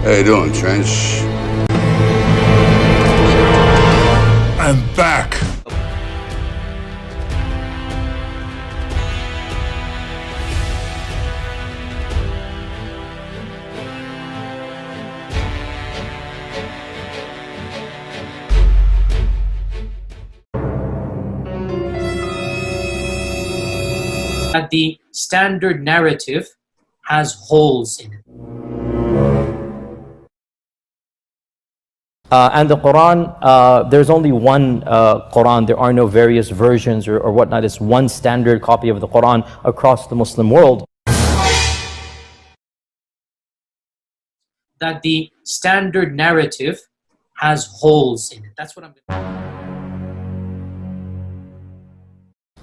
How you doing, Trench? I'm back. That the standard narrative has holes in it. And the Quran, there's only one Quran. There are no various versions or whatnot. It's one standard copy of the Quran across the Muslim world. That the standard narrative has holes in it. That's what I'm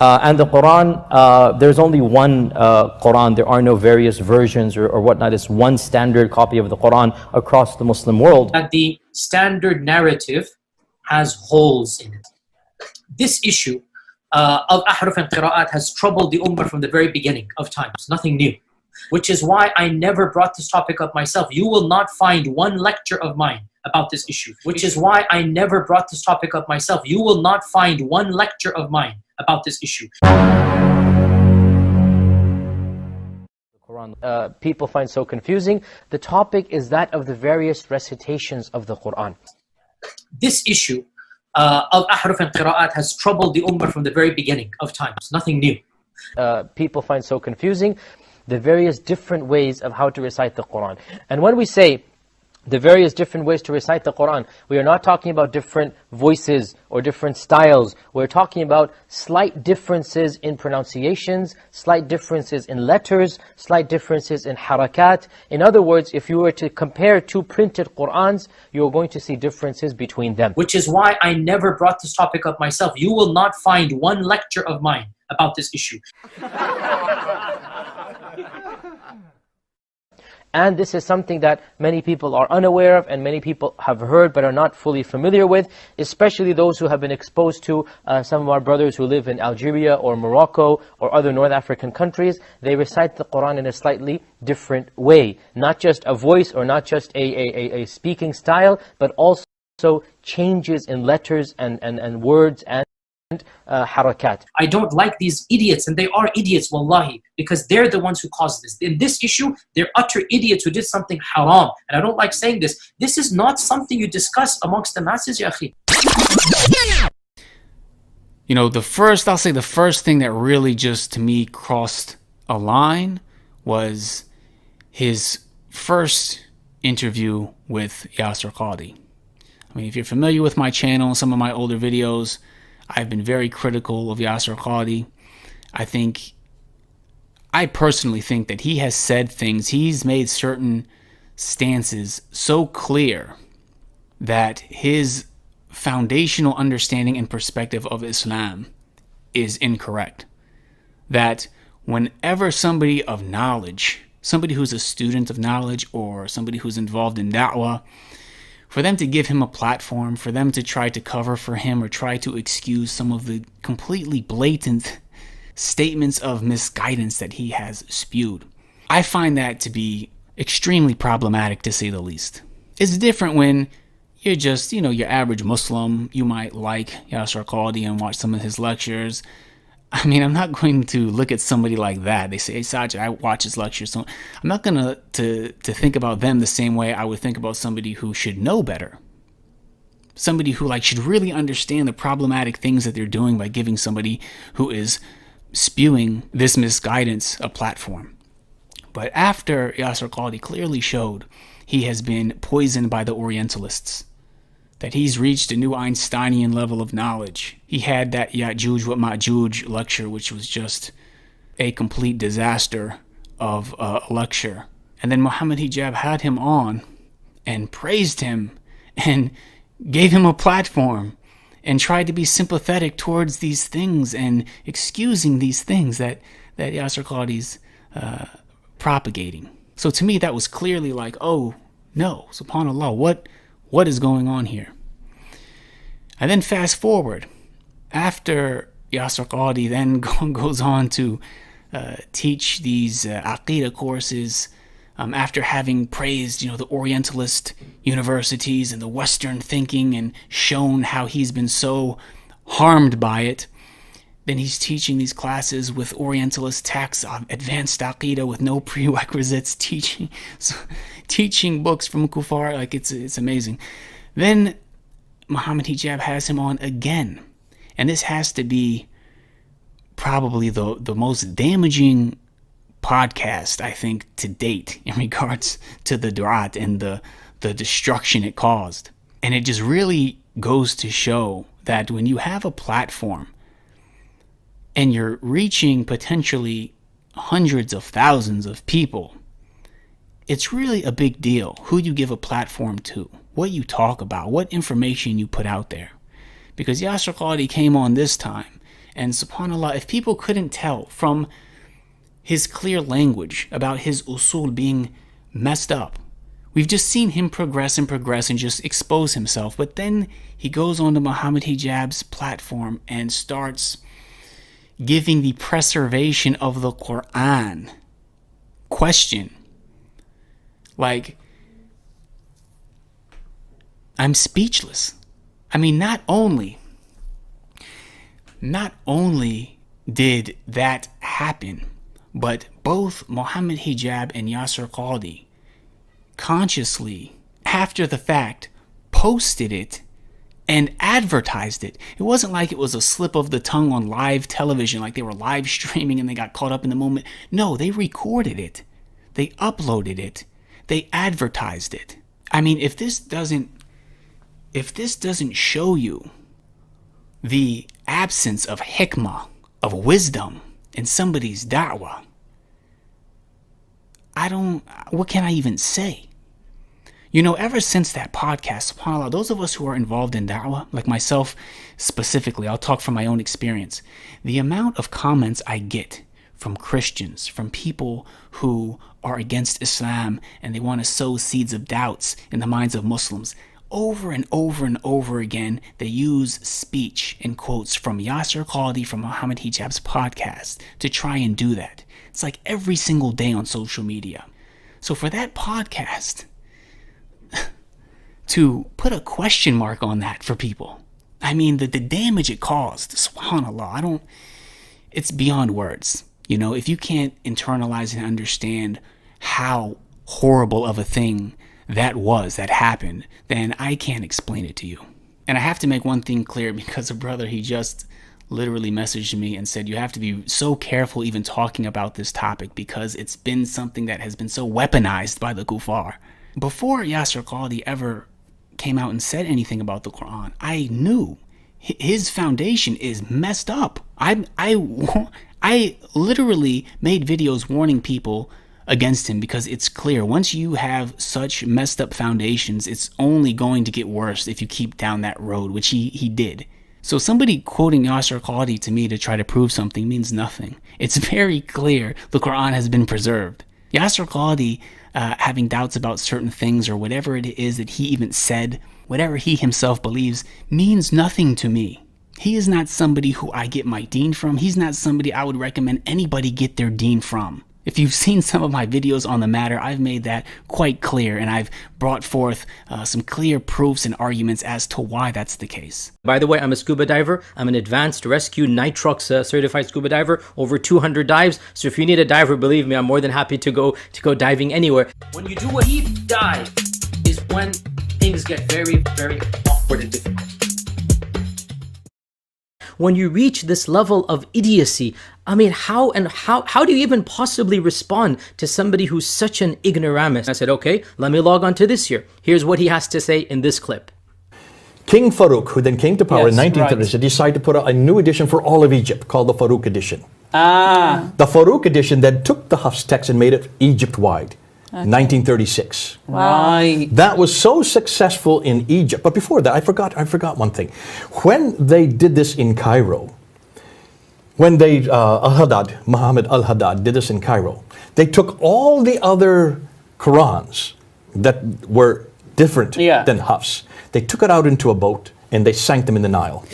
And the Quran, there's only one Quran. There are no various versions or whatnot. It's one standard copy of the Quran across the Muslim world. That the standard narrative has holes in it. This issue of ahruf and qira'at has troubled the ummah from the very beginning of times. Nothing new. Which is why I never brought this topic up myself. You will not find one lecture of mine about this issue. Which is why I never brought this topic up myself. You will not find one lecture of mine about this issue. Quran, people find so confusing. The topic is that of the various recitations of the Quran. This issue of ahruf and qira'at has troubled the ummah from the very beginning of times. Nothing new. People find so confusing the various different ways of how to recite the Quran. And when we say the various different ways to recite the Quran, we are not talking about different voices or different styles. We're talking about slight differences in pronunciations, slight differences in letters, slight differences in harakat. In other words, if you were to compare two printed Qurans, you're going to see differences between them. Which is why I never brought this topic up myself. You will not find one lecture of mine about this issue. And this is something that many people are unaware of and many people have heard but are not fully familiar with, especially those who have been exposed to some of our brothers who live in Algeria or Morocco or other North African countries. They recite the Quran in a slightly different way. Not just a voice or not just a speaking style, but also changes in letters and words and harakat. I don't like these idiots, and they are idiots, wallahi, because they're the ones who caused this. In this issue, they're utter idiots who did something haram. And I don't like saying this. This is not something you discuss amongst the masses, ya akhi. You know, I'll say the first thing that really just, to me, crossed a line was his first interview with Yasser Qadhi. I mean, if you're familiar with my channel, some of my older videos, I've been very critical of Yasser Qadhi. I personally think that he has said things, he's made certain stances so clear that his foundational understanding and perspective of Islam is incorrect. That whenever somebody of knowledge, somebody who's a student of knowledge or somebody who's involved in da'wah, for them to give him a platform, for them to try to cover for him or try to excuse some of the completely blatant statements of misguidance that he has spewed, I find that to be extremely problematic, to say the least. It's different when you're just, your average Muslim. You might like Yasser Qadhi and watch some of his lectures. I mean, I'm not going to look at somebody like that. They say, hey, Sajid, I watch his lectures. So I'm not going to think about them the same way I would think about somebody who should know better. Somebody who should really understand the problematic things that they're doing by giving somebody who is spewing this misguidance a platform. But after Yasser Qadhi clearly showed he has been poisoned by the Orientalists, that he's reached a new Einsteinian level of knowledge. He had that Ya'juj wa Ma'juj lecture, which was just a complete disaster of a lecture. And then Muhammad Hijab had him on and praised him and gave him a platform and tried to be sympathetic towards these things and excusing these things that Yasser Qadhi's propagating. So to me, that was clearly oh, no, subhanAllah, what is going on here? And then fast forward, after Yasser Qadhi then goes on to teach these Aqidah courses after having praised, the Orientalist universities and the Western thinking and shown how he's been so harmed by it, then he's teaching these classes with Orientalist texts, advanced Aqidah with no prerequisites, teaching books from Kufar. Like, it's amazing. Then Muhammad Hijab has him on again. And this has to be probably the most damaging podcast, I think, to date in regards to the Durat and the destruction it caused. And it just really goes to show that when you have a platform and you're reaching potentially hundreds of thousands of people, it's really a big deal who you give a platform to, what you talk about, what information you put out there. Because Yasir Qadhi came on this time, and subhanAllah, if people couldn't tell from his clear language about his usul being messed up, we've just seen him progress and just expose himself. But then he goes on to Muhammad Hijab's platform and starts giving the preservation of the Quran question. Like, I'm speechless. I mean, not only did that happen, but both Muhammad Hijab and Yasir Qadhi consciously, after the fact, posted it and advertised it. It wasn't like it was a slip of the tongue on live television, like they were live streaming and they got caught up in the moment. No, they recorded it. They uploaded it. They advertised it. I mean, if this doesn't show you the absence of hikmah, of wisdom in somebody's da'wah, what can I even say? Ever since that podcast, subhanAllah, those of us who are involved in da'wah, like myself specifically, I'll talk from my own experience, the amount of comments I get from Christians, from people who are against Islam and they want to sow seeds of doubts in the minds of Muslims, over and over and over again, they use speech and quotes from Yasir Qadhi, from Muhammad Hijab's podcast, to try and do that. It's like every single day on social media. So for that podcast to put a question mark on that for people, I mean, the damage it caused, subhanAllah, it's beyond words. If you can't internalize and understand how horrible of a thing that happened, then I can't explain it to you. And I have to make one thing clear, because a brother, he just literally messaged me and said, you have to be so careful even talking about this topic because it's been something that has been so weaponized by the kuffar. Before Yasir Qadhi ever came out and said anything about the Quran, I knew his foundation is messed up. I literally made videos warning people against him because it's clear once you have such messed up foundations, it's only going to get worse if you keep down that road, which he did. So somebody quoting Yasir Qadhi to me to try to prove something means nothing. It's very clear the Quran has been preserved. Yasir Qadhi having doubts about certain things or whatever it is that he even said, whatever he himself believes, means nothing to me. He is not somebody who I get my deen from. He's not somebody I would recommend anybody get their deen from. If you've seen some of my videos on the matter, I've made that quite clear, and I've brought forth some clear proofs and arguments as to why that's the case. By the way, I'm a scuba diver. I'm an advanced rescue nitrox certified scuba diver, over 200 dives. So if you need a diver, believe me, I'm more than happy to go diving anywhere. When you do a deep dive is when things get very, very awkward and difficult. When you reach this level of idiocy, I mean, how do you even possibly respond to somebody who's such an ignoramus? I said, okay, let me log on to this here. Here's what he has to say in this clip. King Farouk, who then came to power in 1930, right, decided to put out a new edition for all of Egypt called the Farouk edition. Ah. The Farouk edition then took the Hafs text and made it Egypt-wide. Okay. 1936. Right. That was so successful in Egypt. But before that, I forgot one thing. When they did this in Cairo, when they Muhammad al-Haddad did this in Cairo, they took all the other Qurans that were different than Hafs. They took it out into a boat and they sank them in the Nile.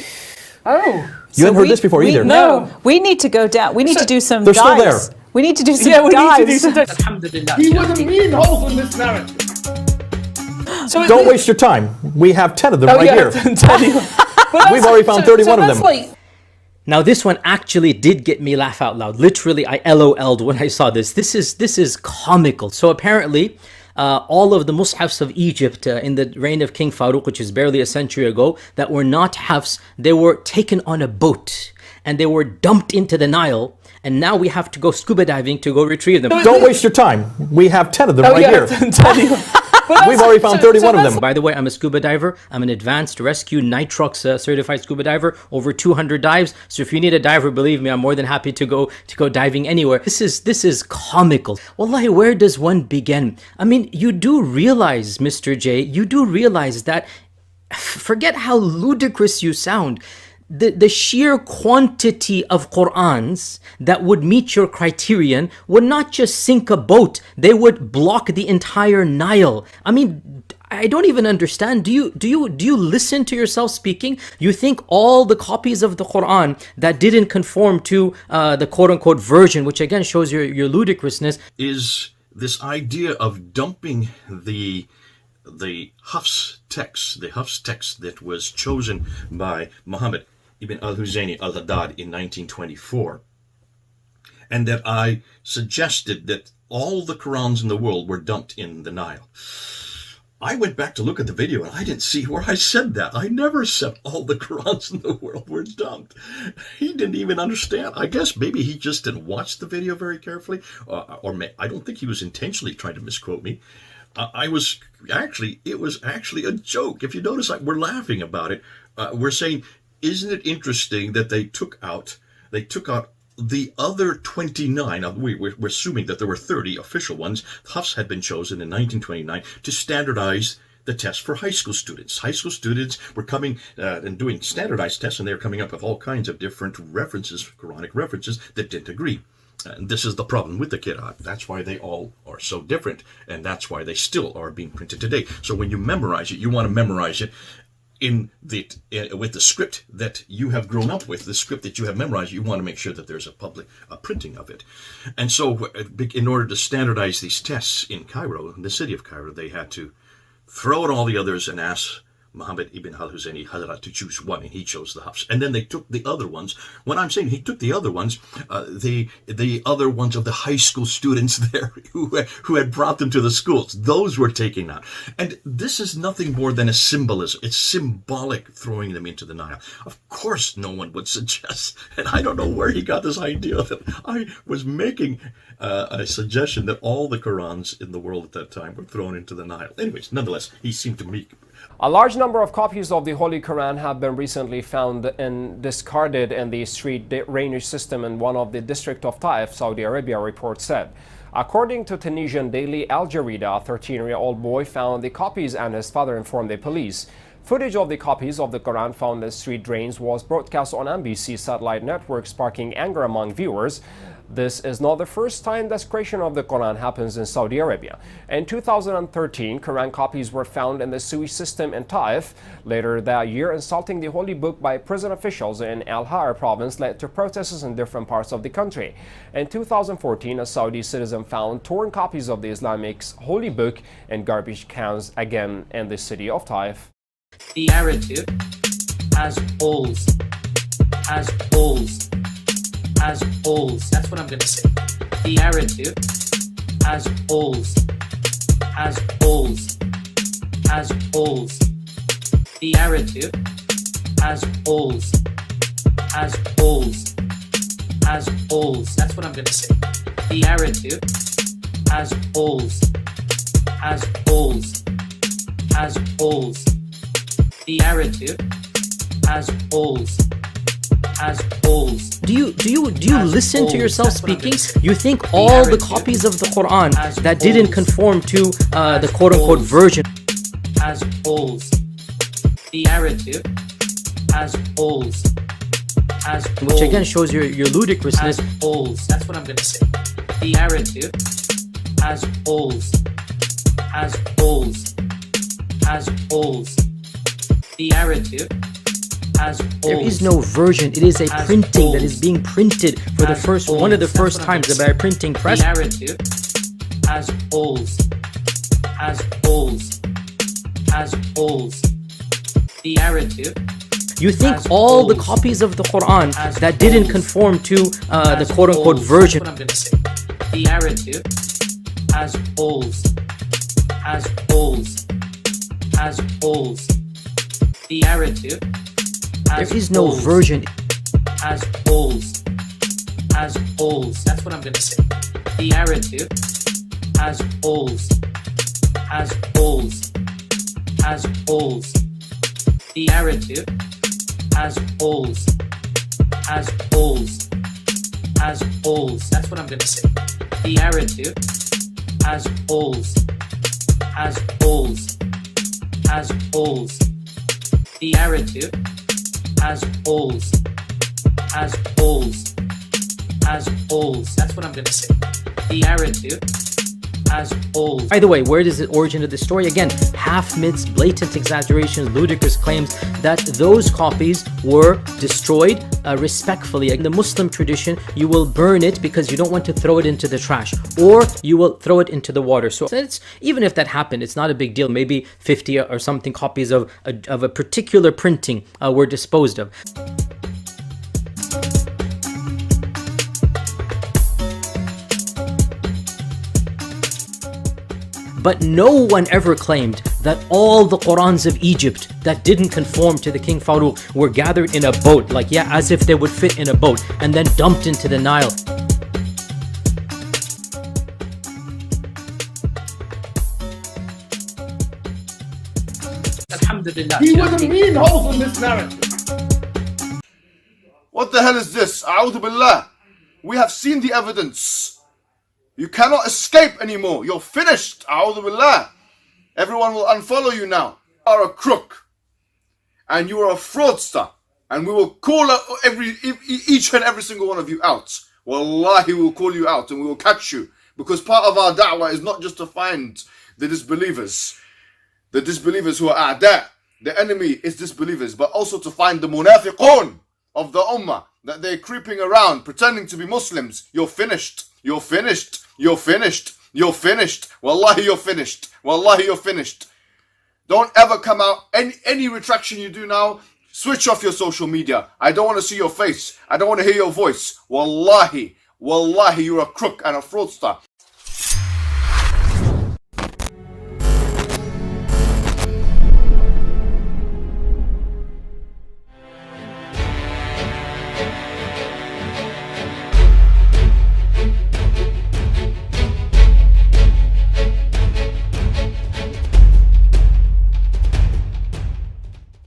Oh. You haven't heard this before either. No, we need to go down. We need to do some They're dives. still there. We need to do some Yeah, we need to do dives. some dives. Alhamdulillah. He was a mean hole in this narrative. So Don't waste your time. We have 10 of them Oh, right yeah, here. We've already found 31 of that's them. Like, Now this one actually did get me laugh out loud. Literally, I LOL'd when I saw this. This is comical. So apparently, all of the mushafs of Egypt in the reign of King Farouk, which is barely a century ago, that were not hafs, they were taken on a boat and they were dumped into the Nile. And now we have to go scuba diving to go retrieve them. Don't waste your time. We have 10 of them oh, right yeah, here. We've already found 31 of them. By the way, I'm a scuba diver. I'm an advanced rescue nitrox certified scuba diver, over 200 dives. So if you need a diver, believe me, I'm more than happy to go diving anywhere. This is comical. Wallahi, where does one begin? I mean, you do realize, Mr. J, you do realize that, forget how ludicrous you sound, the sheer quantity of Qur'ans that would meet your criterion would not just sink a boat, they would block the entire Nile. I mean, I don't even understand. Do you listen to yourself speaking? You think all the copies of the Quran that didn't conform to the quote-unquote version, which again shows your ludicrousness, is this idea of dumping the Hafs text, that was chosen by Muhammad ibn al-Husayni al-Haddad in 1924, and that I suggested that all the Qurans in the world were dumped in the Nile. I went back to look at the video and I didn't see where I said that. I never said all the Qurans in the world were dumped. He didn't even understand. I guess maybe he just didn't watch the video very carefully, or I don't think he was intentionally trying to misquote me. It was actually a joke. If you notice, we're laughing about it. We're saying, isn't it interesting that they took out the other 29? We're assuming that there were 30 official ones. Hafs had been chosen in 1929 to standardize the test for high school students. High school students were coming and doing standardized tests, and they were coming up with all kinds of different references, Quranic references, that didn't agree. And this is the problem with the Qur'an. That's why they all are so different, and that's why they still are being printed today. So when you memorize it, you want to memorize it with the script that you have grown up with, the script that you have memorized. You want to make sure that there's a printing of it. And so in order to standardize these tests in Cairo, in the city of Cairo, they had to throw out all the others and ask Muhammad ibn al-Husayni Hazrat to choose one, and he chose the Hafs. And then they took the other ones. When I'm saying he took the other ones, the other ones of the high school students there who had brought them to the schools, those were taken out. And this is nothing more than a symbolism. It's symbolic, throwing them into the Nile. Of course, no one would suggest, and I don't know where he got this idea that I was making a suggestion that all the Qurans in the world at that time were thrown into the Nile. Anyways, nonetheless, he seemed to make. A large number of copies of the Holy Quran have been recently found and discarded in the street drainage system in one of the district of Taif, Saudi Arabia, report said. According to Tunisian daily Al Jarida, a 13-year-old boy found the copies and his father informed the police. Footage of the copies of the Quran found in street drains was broadcast on NBC satellite network, sparking anger among viewers. This is not the first time desecration of the Quran happens in Saudi Arabia. In 2013, Quran copies were found in the sewage system in Taif. Later that year, insulting the holy book by prison officials in Al-Har province led to protests in different parts of the country. In 2014, a Saudi citizen found torn copies of the Islamic holy book in garbage cans, again in the city of Taif. The narrative has holes. Has holes. Has holes. That's what I'm going to say. The narrative has holes. Has holes. Has holes. The narrative has holes. Has holes. Has holes. That's what I'm going to say. The narrative has holes. Has holes. Has holes. The narrative has holes. Has holes. Do you listen to yourself speaking? You think all the copies of the Quran that didn't conform to the quote-unquote version has holes. The narrative has holes. Has holes. Which again shows your ludicrousness. Has holes. That's what I'm going to say. The narrative has holes. Has holes. Has holes. The narrative has There holes. is no version. It is a Has printing that is holes. being printed for the Has first, holes. one of the That's first what I'm times gonna by a printing press. The narrative has holes. Has holes. Has holes. The narrative. You think has all the holes. copies of the Quran Has that didn't holes. conform to the has quote-unquote holes. version. That's what I'm going to say. The narrative has holes. Has holes. Has holes. The narrative has There is no holes. version. Has holes. Has holes. That's what I'm going to say. The narrative has holes. Has holes. Has holes. The narrative has holes. Has holes. Has holes. That's what I'm going to say. The narrative has holes. Has holes. Has holes. The narrative has holes. Has holes. Has holes. That's what I'm going to say. The narrative has holes. By the way, where is the origin of the story? Again, half myths, blatant exaggerations, ludicrous claims that those copies were destroyed respectfully. In the Muslim tradition, you will burn it because you don't want to throw it into the trash, or you will throw it into the water. So it's, even if that happened, it's not a big deal. Maybe 50 or something copies of a particular printing were disposed of. But no one ever claimed that all the Qurans of Egypt that didn't conform to the King Farouk were gathered in a boat, like, yeah, as if they would fit in a boat, and then dumped into the Nile. Alhamdulillah. He was a mean holes in this narrative. What the hell is this? A'udhu billah. We have seen the evidence. You cannot escape anymore. You're finished. A'udhu billah. Everyone will unfollow you now. You are a crook. And you are a fraudster. And we will call out each and every single one of you out. Wallahi, we will call you out and we will catch you. Because part of our da'wah is not just to find the disbelievers. The disbelievers who are a'da'. The enemy is disbelievers. But also to find the munafiqun of the ummah. That they're creeping around pretending to be Muslims. You're finished. You're finished. You're finished. You're finished. Wallahi, you're finished. Wallahi, you're finished. Don't ever come out. Any retraction you do now, switch off your social media. I don't want to see your face. I don't want to hear your voice. Wallahi, wallahi, you're a crook and a fraudster.